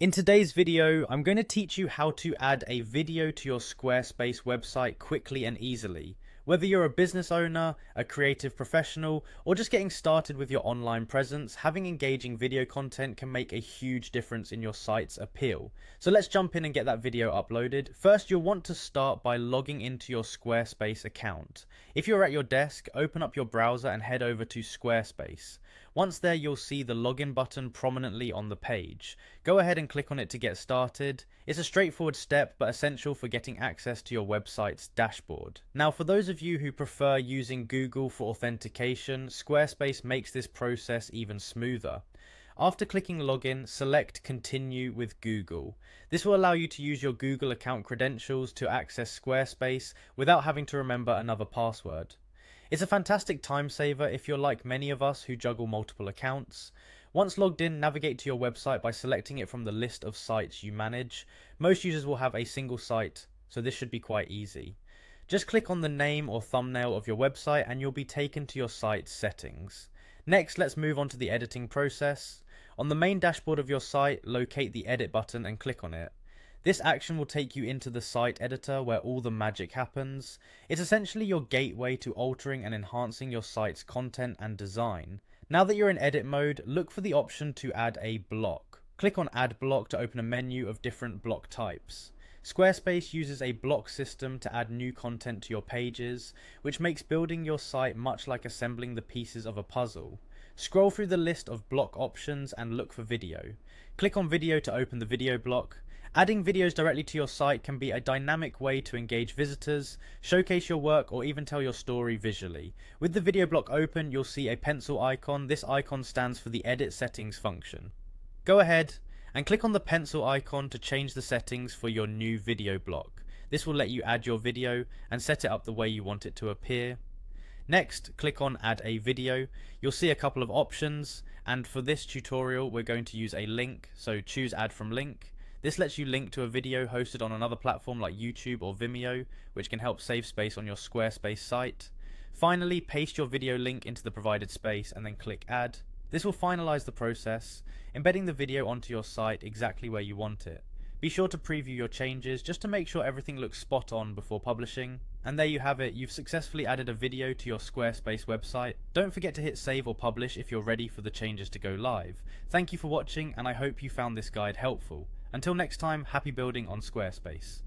In today's video, I'm going to teach you how to add a video to your Squarespace website quickly and easily. Whether you're a business owner, a creative professional, or just getting started with your online presence, having engaging video content can make a huge difference in your site's appeal. So let's jump in and get that video uploaded. First, you'll want to start by logging into your Squarespace account. If you're at your desk, open up your browser and head over to Squarespace. Once there, you'll see the login button prominently on the page. Go ahead and click on it to get started. It's a straightforward step, but essential for getting access to your website's dashboard. Now, for those of you who prefer using Google for authentication, Squarespace makes this process even smoother. After clicking login, select continue with Google. This will allow you to use your Google account credentials to access Squarespace without having to remember another password. It's a fantastic time saver if you're like many of us who juggle multiple accounts. Once logged in, navigate to your website by selecting it from the list of sites you manage. Most users will have a single site, so this should be quite easy. Just click on the name or thumbnail of your website and you'll be taken to your site's settings. Next, let's move on to the editing process. On the main dashboard of your site, locate the edit button and click on it. This action will take you into the site editor where all the magic happens. It's essentially your gateway to altering and enhancing your site's content and design. Now that you're in edit mode, look for the option to add a block. Click on Add Block to open a menu of different block types. Squarespace uses a block system to add new content to your pages, which makes building your site much like assembling the pieces of a puzzle. Scroll through the list of block options and look for video. Click on video to open the video block. Adding videos directly to your site can be a dynamic way to engage visitors, showcase your work, or even tell your story visually. With the video block open, you'll see a pencil icon. This icon stands for the Edit Settings function. Go ahead and click on the pencil icon to change the settings for your new video block. This will let you add your video and set it up the way you want it to appear. Next, click on Add a Video. You'll see a couple of options, and for this tutorial, we're going to use a link, so choose Add from Link. This lets you link to a video hosted on another platform like YouTube or Vimeo, which can help save space on your Squarespace site. Finally, paste your video link into the provided space and then click Add. This will finalize the process, embedding the video onto your site exactly where you want it. Be sure to preview your changes just to make sure everything looks spot on before publishing. And there you have it, you've successfully added a video to your Squarespace website. Don't forget to hit save or publish if you're ready for the changes to go live. Thank you for watching, and I hope you found this guide helpful. Until next time, happy building on Squarespace.